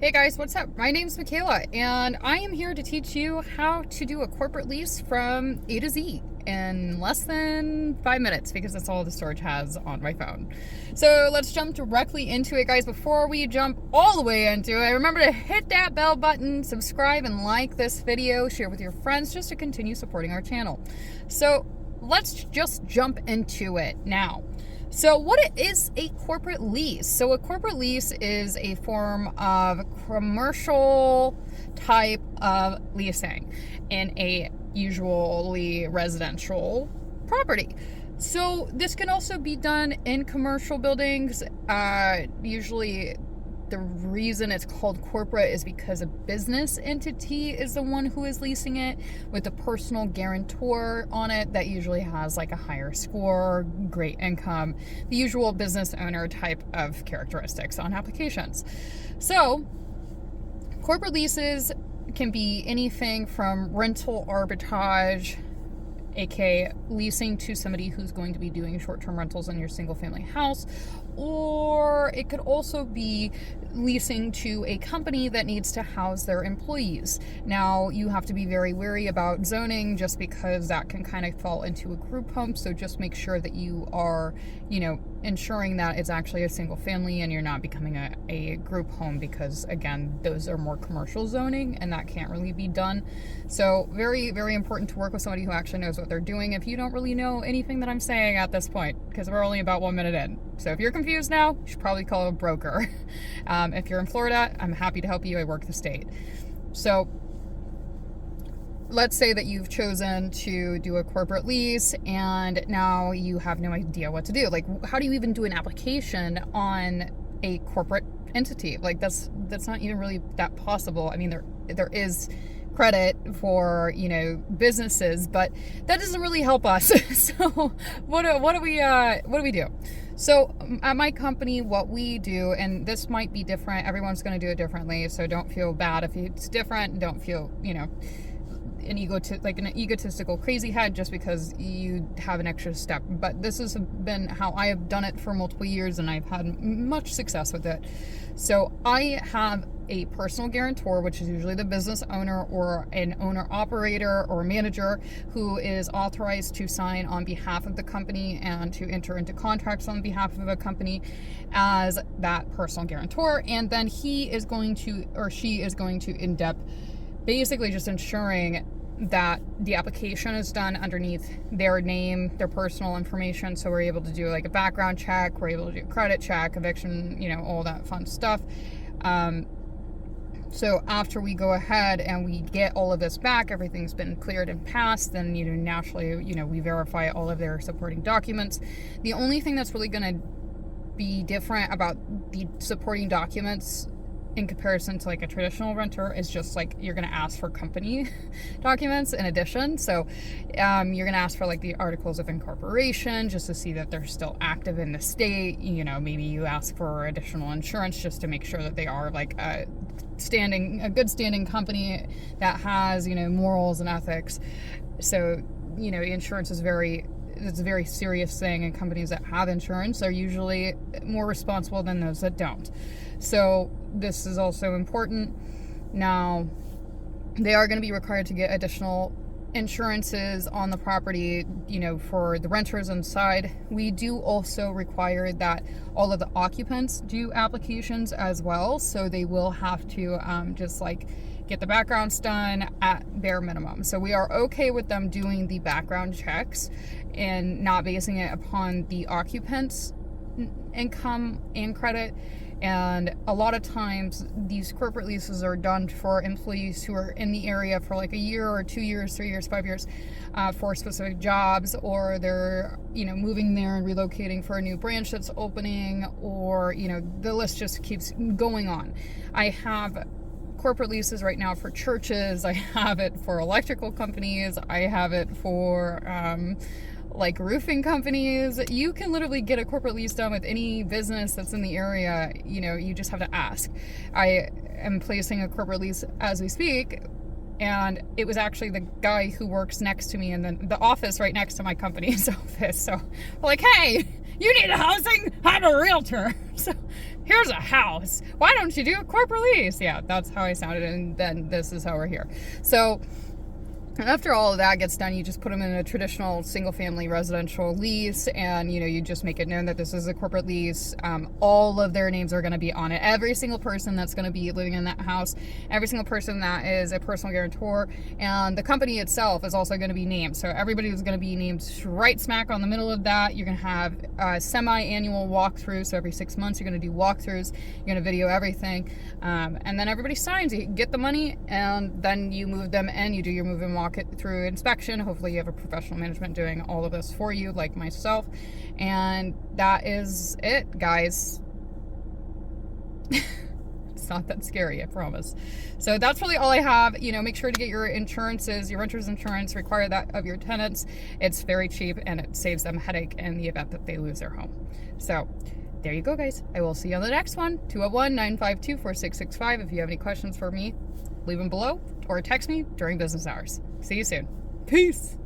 Hey guys, what's up? My name's Michaela, and I am here to teach you how to do a corporate lease from A to Z in less than 5 minutes because that's all the storage has on my phone. So let's jump directly into it, guys. Before we jump all the way into it, remember to hit that bell button, subscribe, and like this video, share with your friends just to continue supporting our channel. So let's just jump into it now. So what is a corporate lease? So a corporate lease is a form of commercial type of leasing in a usually residential property. So this can also be done in commercial buildings. Usually the reason it's called corporate is because a business entity is the one who is leasing it with a personal guarantor on it that usually has like a higher score, great income, the usual business owner type of characteristics on applications. So corporate leases can be anything from rental arbitrage, aka leasing to somebody who's going to be doing short-term rentals in your single-family house, or it could also be leasing to a company that needs to house their employees. Now, you have to be very wary about zoning just because that can kind of fall into a group home, so just make sure that you are, ensuring that it's actually a single family and you're not becoming a group home because, again, those are more commercial zoning and that can't really be done. So very, very important to work with somebody who actually knows what they're doing if you don't really know anything that I'm saying at this point, because we're only about 1 minute in. So if you're confused now, you should probably call a broker. If you're in Florida, I'm happy to help you. I work the state. So let's say that you've chosen to do a corporate lease and now you have no idea what to do. Like, how do you even do an application on a corporate entity? Like, that's not even really that possible. I mean, there is credit for businesses, but that doesn't really help us. So what do we do? So at my company, what we do, and this might be different, everyone's going to do it differently, so don't feel bad if it's different. Don't feel an egotistical crazy head just because you have an extra step. But this has been how I have done it for multiple years, and I've had much success with it. So I have a personal guarantor, which is usually the business owner or an owner operator or manager who is authorized to sign on behalf of the company and to enter into contracts on behalf of a company as that personal guarantor. And then he is going to, or she is going to, in depth, basically just ensuring that the application is done underneath their name, their personal information. So we're able to do like a background check, we're able to do a credit check, eviction, all that fun stuff. So after we go ahead and we get all of this back, everything's been cleared and passed, then, naturally, we verify all of their supporting documents. The only thing that's really going to be different about the supporting documents in comparison to like a traditional renter is just like you're going to ask for company documents in addition. So you're going to ask for like the articles of incorporation just to see that they're still active in the state. Maybe you ask for additional insurance just to make sure that they are like a good standing company that has morals and ethics. So insurance is it's a very serious thing, and companies that have insurance are usually more responsible than those that don't. So this is also important. Now, they are going to be required to get additional insurances on the property, for the renters inside. We do also require that all of the occupants do applications as well. So they will have to just like get the backgrounds done at bare minimum. So we are okay with them doing the background checks and not basing it upon the occupant's income and credit. And a lot of times these corporate leases are done for employees who are in the area for like a year or 2 years, 3 years, 5 years for specific jobs, or they're, moving there and relocating for a new branch that's opening, or, the list just keeps going on. I have corporate leases right now for churches. I have it for electrical companies. I have it for like roofing companies. You can literally get a corporate lease done with any business that's in the area. You just have to ask. I am placing a corporate lease as we speak And it was actually the guy who works next to me in the office right next to my company's office. So we're like, hey, you need a housing? I'm a realtor. So here's a house. Why don't you do a corporate lease? Yeah, that's how I sounded. And then this is how we're here. So after all of that gets done, you just put them in a traditional single-family residential lease, and you just make it known that this is a corporate lease. All of their names are going to be on it. Every single person that's going to be living in that house, every single person that is a personal guarantor, and the company itself is also going to be named. So everybody is going to be named right smack on the middle of that. You're going to have a semi-annual walkthrough. So every 6 months, you're going to do walkthroughs. You're going to video everything, and then everybody signs. You get the money, and then you move them in. You do your move and walk it through inspection. Hopefully you have a professional management doing all of this for you, like myself. And that is it, guys. It's not that scary, I promise. So that's really all I have. Make sure to get your insurances, your renter's insurance, require that of your tenants. It's very cheap, and it saves them a headache in the event that they lose their home. So there you go, guys. I will see you on the next one. 201-952-4665. If you have any questions for me, leave them below or text me during business hours. See you soon. Peace.